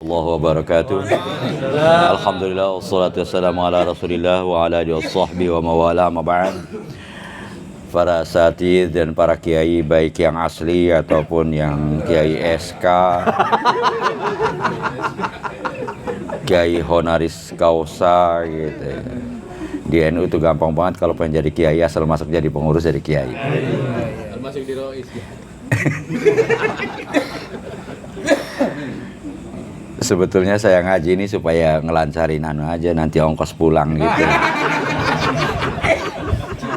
Allahu wabarakatuh. Alhamdulillah wassalatu wassalamu ala Rasulillah wa ala alihi washabbihi wa mawala ma ba'd. Para asatidz dan para kiai baik yang asli ataupun yang kiai SK, kiai honoris causa gitu. Di NU itu gampang banget kalau pengen jadi kiai asal masuk jadi pengurus jadi kiai. Masuk di Rois. Sebetulnya saya ngaji ini supaya ngelancarin aja nanti ongkos pulang gitu.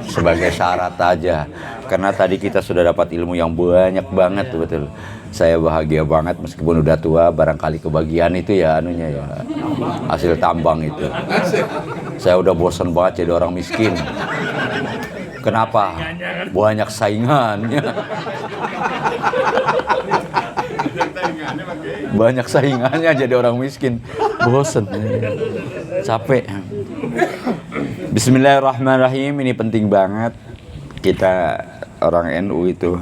Sebagai syarat aja. Karena tadi kita sudah dapat ilmu yang banyak banget betul. Saya bahagia banget meskipun udah tua, barangkali kebagian itu ya anunya ya. Hasil tambang itu. Saya udah bosan banget jadi orang miskin. Kenapa? Banyak saingannya. Banyak saingannya jadi orang miskin. Bosan. Capek. Bismillahirrahmanirrahim. Ini penting banget kita orang NU itu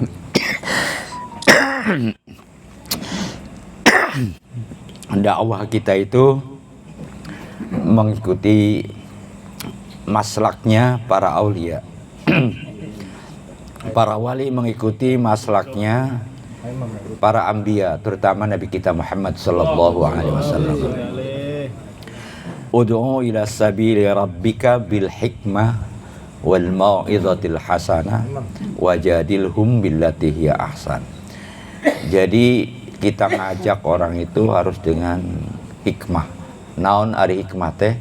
dakwah kita itu mengikuti maslaknya para aulia. Para wali mengikuti maslaknya para anbiya, terutama Nabi kita Muhammad sallallahu alaihi wasallam. Ud'u ila sabili rabbika bil hikmah wal mau'izatil hasanah wajadilhum billati hiya ahsan. Jadi kita ngajak orang itu harus dengan hikmah. Naon ari hikmah teh?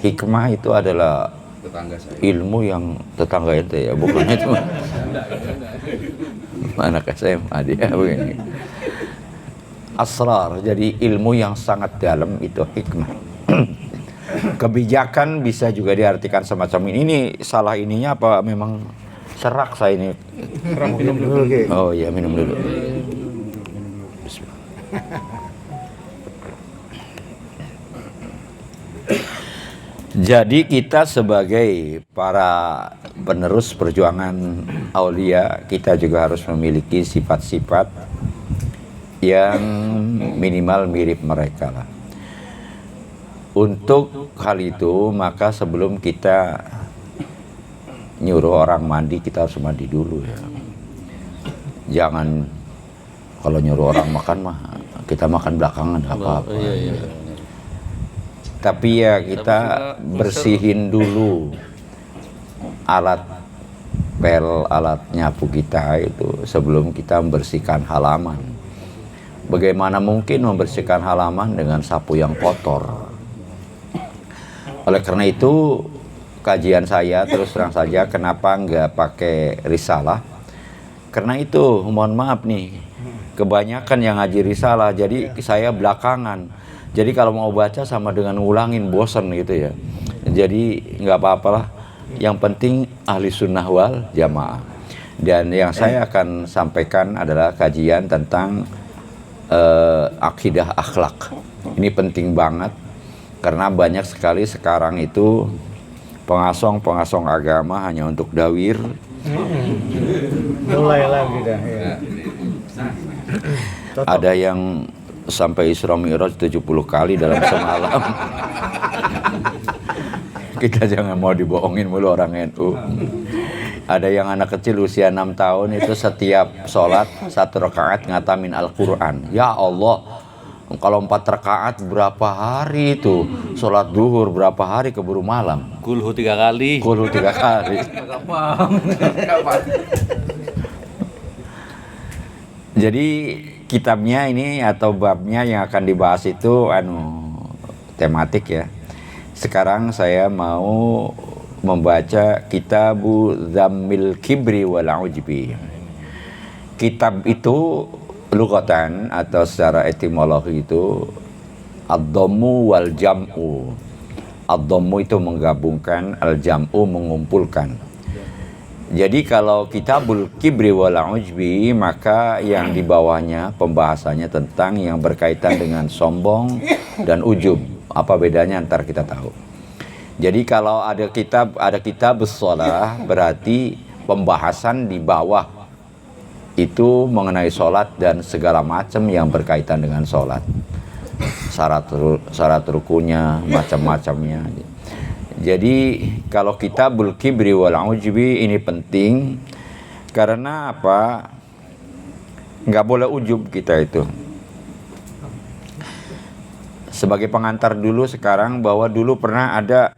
Hikmah itu adalah ilmu yang tetangga itu ya, bukan itu. Anak SMA dia begini. Asrar, jadi ilmu yang sangat dalam itu hikmah. Kebijakan bisa juga diartikan semacam ini. Ini salah ininya apa memang serak saya ini? Minum dulu. Oh iya, minum dulu. Jadi kita sebagai para penerus perjuangan aulia, kita juga harus memiliki sifat-sifat yang minimal mirip mereka lah. Untuk hal itu, maka sebelum kita nyuruh orang mandi, kita harus mandi dulu ya. Jangan kalau nyuruh orang makan mah, kita makan belakangan nggak apa-apa. Iya. Tapi ya kita bersihin dulu alat pel, alat nyapu kita itu sebelum kita membersihkan halaman. Bagaimana mungkin membersihkan halaman dengan sapu yang kotor? Oleh karena itu kajian saya terus terang saja kenapa nggak pakai risalah? Karena itu mohon maaf nih, kebanyakan yang ngaji risalah, jadi saya belakangan. Jadi kalau mau baca sama dengan ngulangin bosan gitu ya. Jadi nggak apa-apalah. Yang penting ahli sunnah wal jamaah. Dan yang saya akan sampaikan adalah kajian tentang akidah akhlak. Ini penting banget karena banyak sekali sekarang itu pengasong agama hanya untuk dawir. Mulai lagi dah ya. Ada yang sampai Isra Mi'raj 70 kali dalam semalam. Kita jangan mau dibohongin mulu orang NU. Ada yang anak kecil usia 6 tahun itu setiap sholat 1 rakaat ngatamin Al-Quran. Ya Allah, kalau 4 rakaat berapa hari itu? Sholat duhur berapa hari keburu malam? Kulhu 3 kali. Kulhu 3 kali. Jadi kitabnya ini atau babnya yang akan dibahas itu tematik ya. Sekarang saya mau membaca Kitabu Dhammil Kibri wal Ujbi. Kitab itu lugatan atau secara etimologi itu ad-dhammu wal jam'u. Ad-dhammu itu menggabungkan, al-jam'u mengumpulkan. Jadi kalau Kitabul Kibri wal Ujbi, maka yang di bawahnya pembahasannya tentang yang berkaitan dengan sombong dan ujub. Apa bedanya antar kita tahu. Jadi kalau ada kitab shalah, berarti pembahasan di bawah itu mengenai sholat dan segala macam yang berkaitan dengan sholat. syarat rukunnya, macam-macamnya. Jadi kalau kitabul kibri wal ujbi ini penting karena apa? Nggak boleh ujub kita itu. Sebagai pengantar dulu sekarang, bahwa dulu pernah ada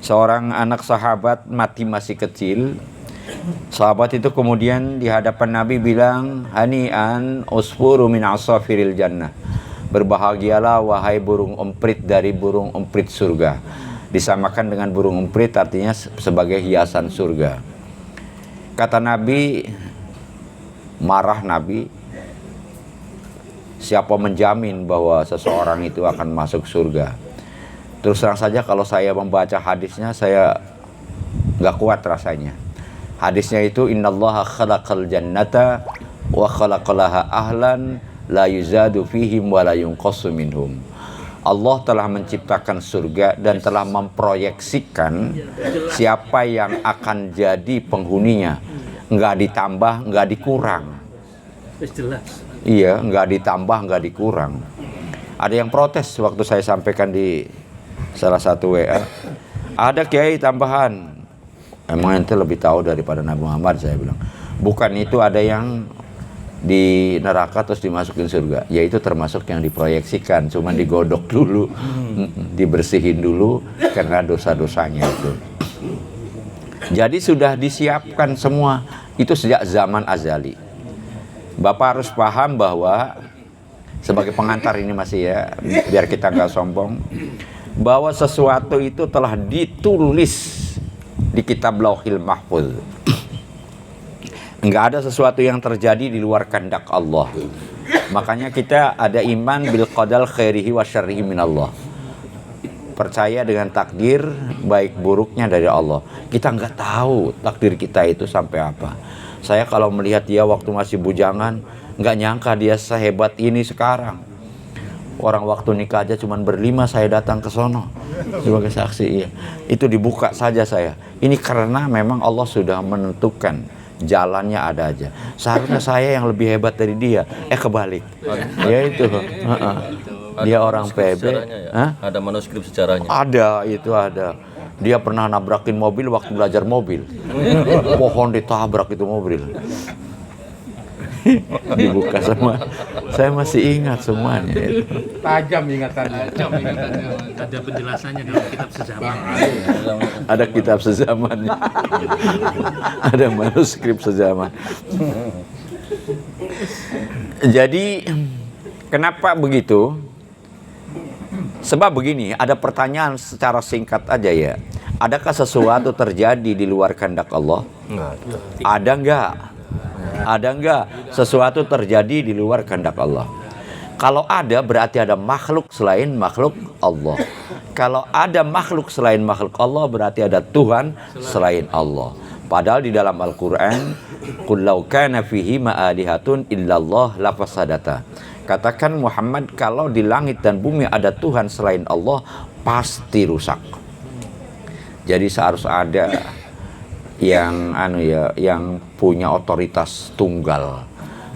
seorang anak sahabat mati masih kecil. Sahabat itu kemudian di hadapan Nabi bilang, hani'an usfuru min asafiril jannah. Berbahagialah wahai burung emprit dari burung emprit surga. Disamakan dengan burung emprit artinya sebagai hiasan surga. Kata Nabi, marah Nabi, siapa menjamin bahwa seseorang itu akan masuk surga? Terus terang saja kalau saya membaca hadisnya saya nggak kuat rasanya. Hadisnya itu innallaha khalaqal jannata wa khalaqalaha ahlan la yuzadu fihim wa la yunqasu minhum. Allah telah menciptakan surga dan telah memproyeksikan siapa yang akan jadi penghuninya. Nggak ditambah, nggak dikurang. Iya, nggak ditambah, nggak dikurang. Ada yang protes waktu saya sampaikan di salah satu WA. Ada kiai tambahan. Emang ente lebih tahu daripada Nabi Muhammad, saya bilang. Bukan, itu ada yang di neraka terus dimasukin surga. Ya itu termasuk yang diproyeksikan, cuman digodok dulu, dibersihin dulu karena dosa-dosanya itu. Jadi sudah disiapkan semua itu sejak zaman azali. Bapak harus paham bahwa sebagai pengantar ini masih ya, biar kita nggak sombong, bahwa sesuatu itu telah ditulis di kitab Lauhil Mahfuz. Enggak ada sesuatu yang terjadi di luar kehendak Allah. Makanya kita ada iman bil qadar khairihi wa syarrihi minallah. Percaya dengan takdir baik buruknya dari Allah. Kita nggak tahu takdir kita itu sampai apa. Saya kalau melihat dia waktu masih bujangan, nggak nyangka dia sehebat ini sekarang. Orang waktu nikah aja cuman berlima, saya datang ke sono sebagai saksi. Iya. Itu dibuka saja saya. Ini karena memang Allah sudah menentukan jalannya ada aja. Seharusnya saya yang lebih hebat dari dia. Kebalik. Ya itu. Dia orang PB. Ya? Ada manuskrip sejarahnya. Ada, itu ada. Dia pernah nabrakin mobil waktu belajar mobil. Pohon ditabrak itu mobil. Dibuka semua. Saya masih ingat semuanya itu. Tajam ingatannya. Ada penjelasannya dalam kitab sezaman. Ada kitab sezamannya. Ada manuskrip sezaman. Jadi kenapa begitu? Sebab begini, ada pertanyaan secara singkat aja ya. Adakah sesuatu terjadi di luar kehendak Allah? Ada enggak? Ada enggak sesuatu terjadi di luar kehendak Allah? Kalau ada berarti ada makhluk selain makhluk Allah. Kalau ada makhluk selain makhluk Allah berarti ada Tuhan selain Allah. Padahal di dalam Al-Quran, qul law kana fihi ma'alihatun illallah lafasadata. Katakan Muhammad, kalau di langit dan bumi ada Tuhan selain Allah pasti rusak. Jadi seharus ada yang yang punya otoritas tunggal.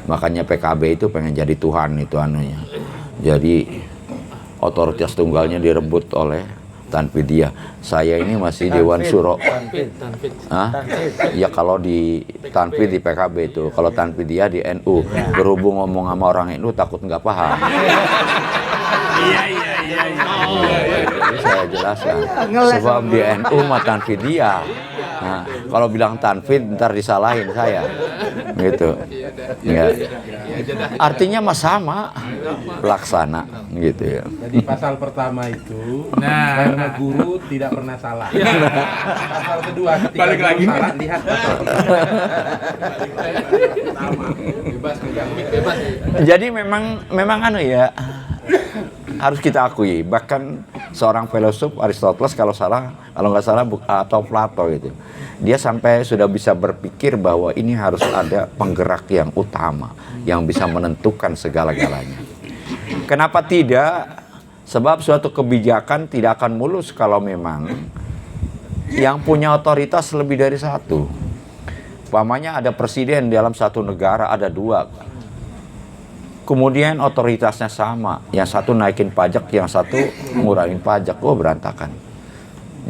Makanya PKB itu pengen jadi Tuhan itu anunya. Jadi otoritas tunggalnya direbut oleh Tanfidiyah. Saya ini masih Dewan Syuro. Ya kalau di Tanfid di PKB itu, kalau Tanfidiyah di NU. Berhubung ngomong sama orang NU takut nggak paham. Iya. Jadi saya jelaskan. Sebab di NU mah Tanfidiyah. Nah, kalau bilang Tanfid ntar disalahin saya. Gitu. Ya. Artinya mah sama. Laksana gitu ya. Jadi pasal pertama itu karena guru tidak pernah salah. Pasal kedua ketika Balik lagi. salah lihat pasal pertama. Bebas. Jadi memang ya harus kita akui, bahkan seorang filosof Aristoteles kalau nggak salah atau Plato gitu, dia sampai sudah bisa berpikir bahwa ini harus ada penggerak yang utama yang bisa menentukan segala-galanya. Kenapa tidak? Sebab suatu kebijakan tidak akan mulus kalau memang yang punya otoritas lebih dari satu. Umpamanya ada presiden dalam satu negara, ada dua kemudian otoritasnya sama, yang satu naikin pajak, yang satu ngurangin pajak, berantakan.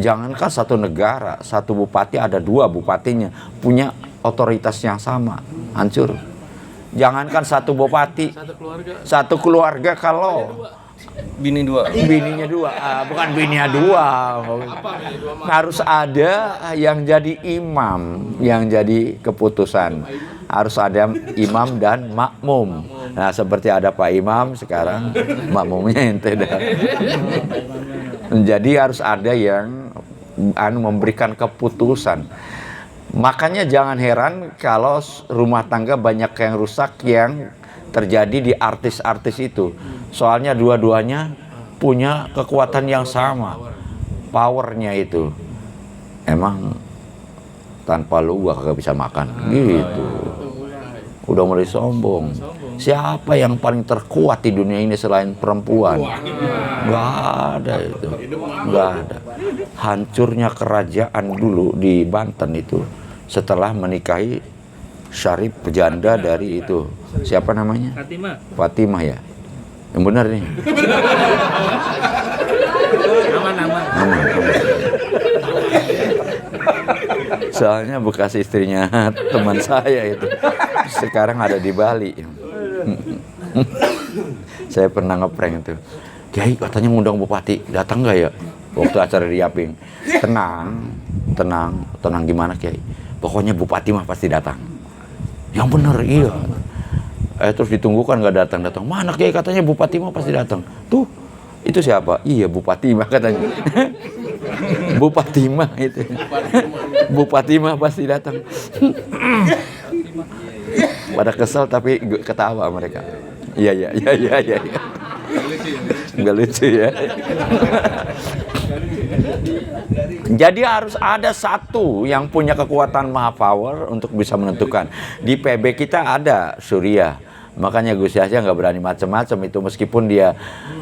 Jangankan satu negara, satu bupati ada 2 bupatinya punya otoritas yang sama, hancur. Jangankan satu bupati, satu keluarga kalau bininya 2, bukan bininya 2, harus ada yang jadi imam, yang jadi keputusan, harus ada imam dan makmum. Nah, seperti ada Pak Imam sekarang, makmumnya ente dah. Jadi harus ada yang memberikan keputusan. Makanya jangan heran kalau rumah tangga banyak yang rusak yang terjadi di artis-artis itu. Soalnya dua-duanya punya kekuatan yang sama. Powernya itu. Emang tanpa lu gua kagak bisa makan. Gitu. Udah mulai sombong. Siapa yang paling terkuat di dunia ini selain perempuan? Gak ada itu. Gak ada. Hancurnya kerajaan dulu di Banten itu setelah menikahi Syarif janda dari itu. Siapa namanya? Fatimah ya. Yang benar nih. Aman. Soalnya bekas istrinya teman saya itu. Sekarang ada di Bali. Saya pernah ngeprank itu. Kiai katanya ngundang bupati, datang nggak ya? Waktu acara di Yaping. Tenang gimana Kiai? Pokoknya bupati mah pasti datang. Yang bener, iya. Terus ditunggu kan nggak datang. Mana Kiai katanya bupati mah pasti datang. Tuh, itu siapa? Iya Bupati mah katanya. Bupati mah itu. Bupati mah pasti datang. Pada kesel tapi ketawa mereka. Iya. Nggak lucu ya. Jadi harus ada satu yang punya kekuatan maha power untuk bisa menentukan. Di PB kita ada Surya. Makanya Gus Yahya nggak berani macam-macam itu, meskipun dia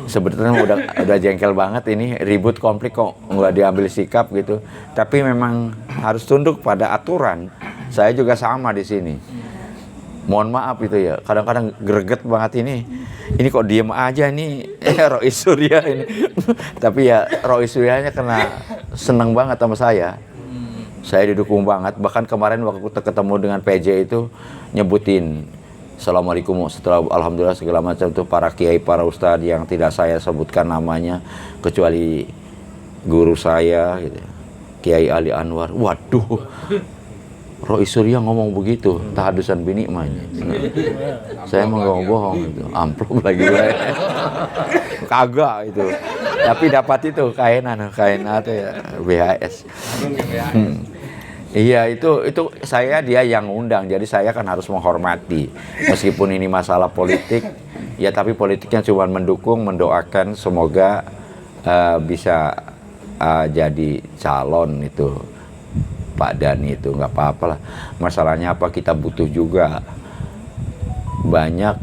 sebetulnya udah jengkel banget ini, ribut konflik kok nggak diambil sikap gitu. Tapi memang harus tunduk pada aturan. Saya juga sama di sini. Mohon maaf itu ya, kadang-kadang greget banget ini. Ini kok diem aja nih Rois Surya ini. Tapi ya Rois Suryanya kena seneng banget sama saya. Saya didukung banget. Bahkan kemarin waktu ketemu dengan PJ itu nyebutin Assalamualaikum, setelah alhamdulillah segala macam tuh para kiai, para ustadz yang tidak saya sebutkan namanya kecuali guru saya gitu. Kiai Ali Anwar. Waduh. Rois Surya ngomong begitu, tahadusan bini mainnya. Saya mau ngomong bohong itu, amplop lagi gue. Kagak itu. Tapi dapat itu kain atau ya BHS. Iya itu dia yang undang, jadi saya kan harus menghormati. Meskipun ini masalah politik, ya tapi politiknya cuma mendukung, mendoakan semoga bisa jadi calon itu. Pak Dani itu nggak apa-apa lah. Masalahnya apa, kita butuh juga. Banyak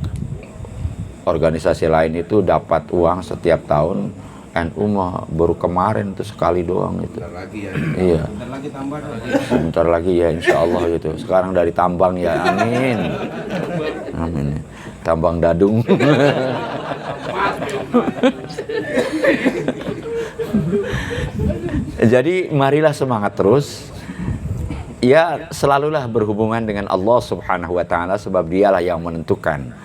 organisasi lain itu dapat uang setiap tahun. NU mah baru kemarin itu sekali doang itu. Bentar lagi ya. Iya. Bentar lagi tambah lagi. Bentar lagi ya insya Allah gitu. Sekarang dari tambang ya, amin. Amin. Tambang Dadung. Jadi marilah semangat terus. Ya selalulah berhubungan dengan Allah Subhanahu wa ta'ala, sebab dialah yang menentukan.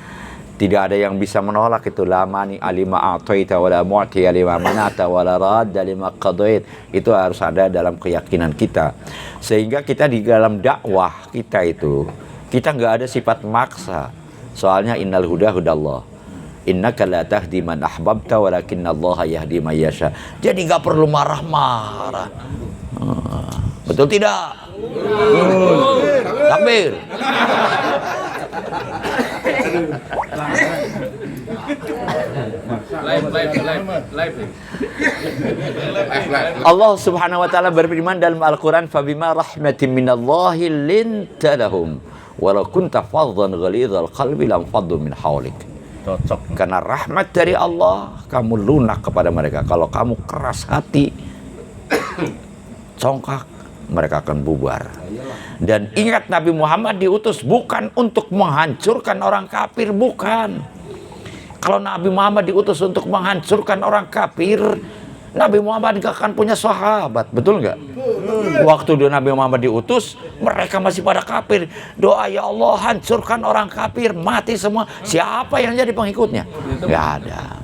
Tidak ada yang bisa menolak itu. La mani alima a'taita wa la mu'ti alima manata wa la radda lima qadait. Itu harus ada dalam keyakinan kita. Sehingga kita di dalam dakwah kita itu, kita nggak ada sifat maksa. Soalnya innal huda hudallah. Innaka la tahdi man ahbabta walakinallaha yahdi man yasha. Jadi nggak perlu marah-marah. Betul tidak? Takbir. Allah Subhanahu wa ta'ala berfirman dalam Al-Quran, fabima rahmatin minallahi linta lahum walau kunta faddan ghalidhal qalbi lam faddu min hawlik. Cocok. Karena rahmat dari Allah, kamu lunak kepada mereka. Kalau kamu keras hati, congkak, mereka akan bubar. Dan ingat, Nabi Muhammad diutus bukan untuk menghancurkan orang kafir, bukan. Kalau Nabi Muhammad diutus untuk menghancurkan orang kafir, Nabi Muhammad gak akan punya sahabat, betul nggak? Waktu Nabi Muhammad diutus, mereka masih pada kafir. Doa, ya Allah hancurkan orang kafir, mati semua. Siapa yang jadi pengikutnya? Gak ada.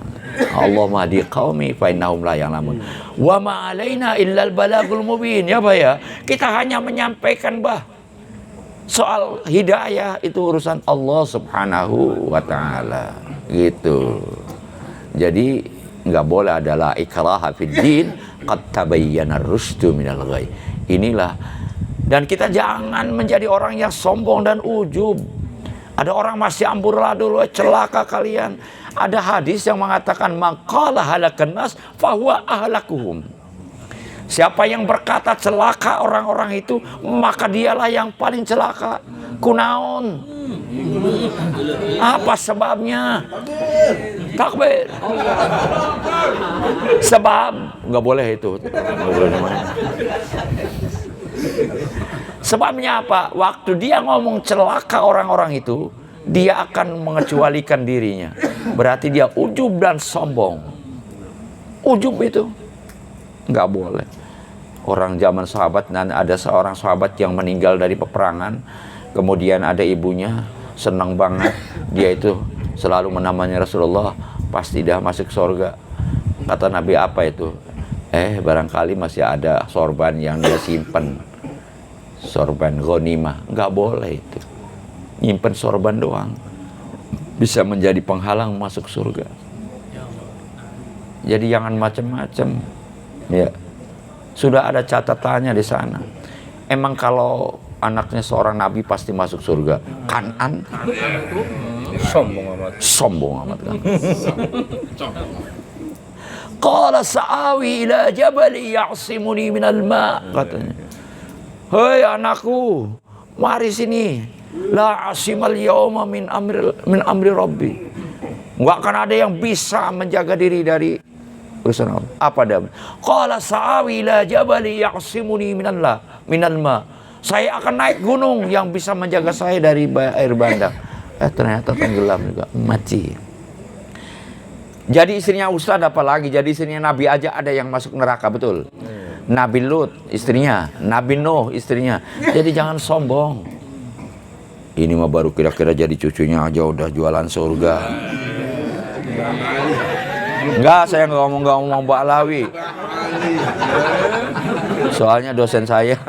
Allahumma hadi qaumi fa innahum la ya'lamun. Wa ma 'alaina illal balagul mubin. Ya, Pak ya. Kita hanya menyampaikan, soal hidayah itu urusan Allah Subhanahu wa taala. Gitu. Jadi nggak boleh adalah ikraha fid din, qad tabayyana ar-rusydu minal ghayy. Inilah. Dan kita jangan menjadi orang yang sombong dan ujub. Ada orang masih amburadul, celaka kalian. Ada hadis yang mengatakan maqala halakan nas fahuwa ahlakuhum. Siapa yang berkata celaka orang-orang itu, maka dialah yang paling celaka. Kunaon? Apa sebabnya? Takbir. Sebab nggak boleh itu. Nggak boleh namanya. Sebabnya apa? Waktu dia ngomong celaka orang-orang itu, dia akan mengecualikan dirinya. Berarti dia ujub dan sombong. Ujub itu nggak boleh. Orang zaman sahabat, dan ada seorang sahabat yang meninggal dari peperangan, kemudian ada ibunya senang banget, dia itu selalu menamanya Rasulullah, pasti dah masuk surga. Kata Nabi, apa itu? Barangkali masih ada sorban yang dia simpen, sorban ghanimah. Nggak boleh itu, nyimpen sorban doang bisa menjadi penghalang masuk surga. Jadi jangan macam-macam, ya. Sudah ada catatannya di sana. Emang kalau anaknya seorang nabi pasti masuk surga? Kanan? Sombong amat. Sombong amat kan. Qala sa'awi ila jabali ya'simuni minal ma', katanya. Hei anakku, mari sini. La asimal yawma min amri rabbi. Enggak akan ada yang bisa menjaga diri dari urusan Allah. Apa dia? Qala sa'awi ila jabali ya'simuni minal ma'. Saya akan naik gunung yang bisa menjaga saya dari air bandang. Ternyata tenggelam juga, mati. Jadi istrinya Ustadz apa lagi? Jadi istrinya Nabi aja ada yang masuk neraka, betul? Nabi Lut istrinya, Nabi Nuh istrinya. Jadi jangan sombong. Ini mah baru kira-kira jadi cucunya aja udah jualan surga. Enggak, saya nggak ngomong Mbak Alawi. Soalnya dosen saya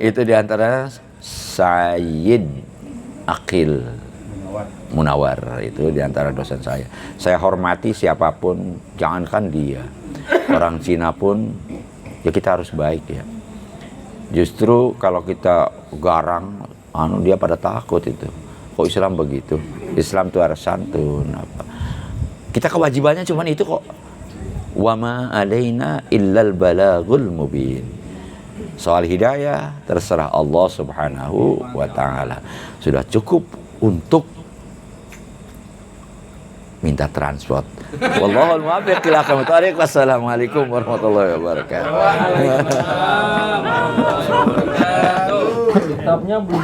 itu diantara Sayyid Aqil Munawar, itu diantara dosen saya. Saya hormati siapapun, jangankan dia. Orang Cina pun, ya kita harus baik ya. Justru kalau kita garang, dia pada takut itu. Kok Islam begitu? Islam itu harus santun. Apa? Kita kewajibannya cuma itu kok. Wa ma alaina illal balagul mubin. Soal hidayah terserah Allah Subhanahu wa taala. Sudah cukup untuk minta transport. Wallahul muwaffiq ila aqwamit thariq. Wassalamualaikum warahmatullahi wabarakatuh. Kitabnya belum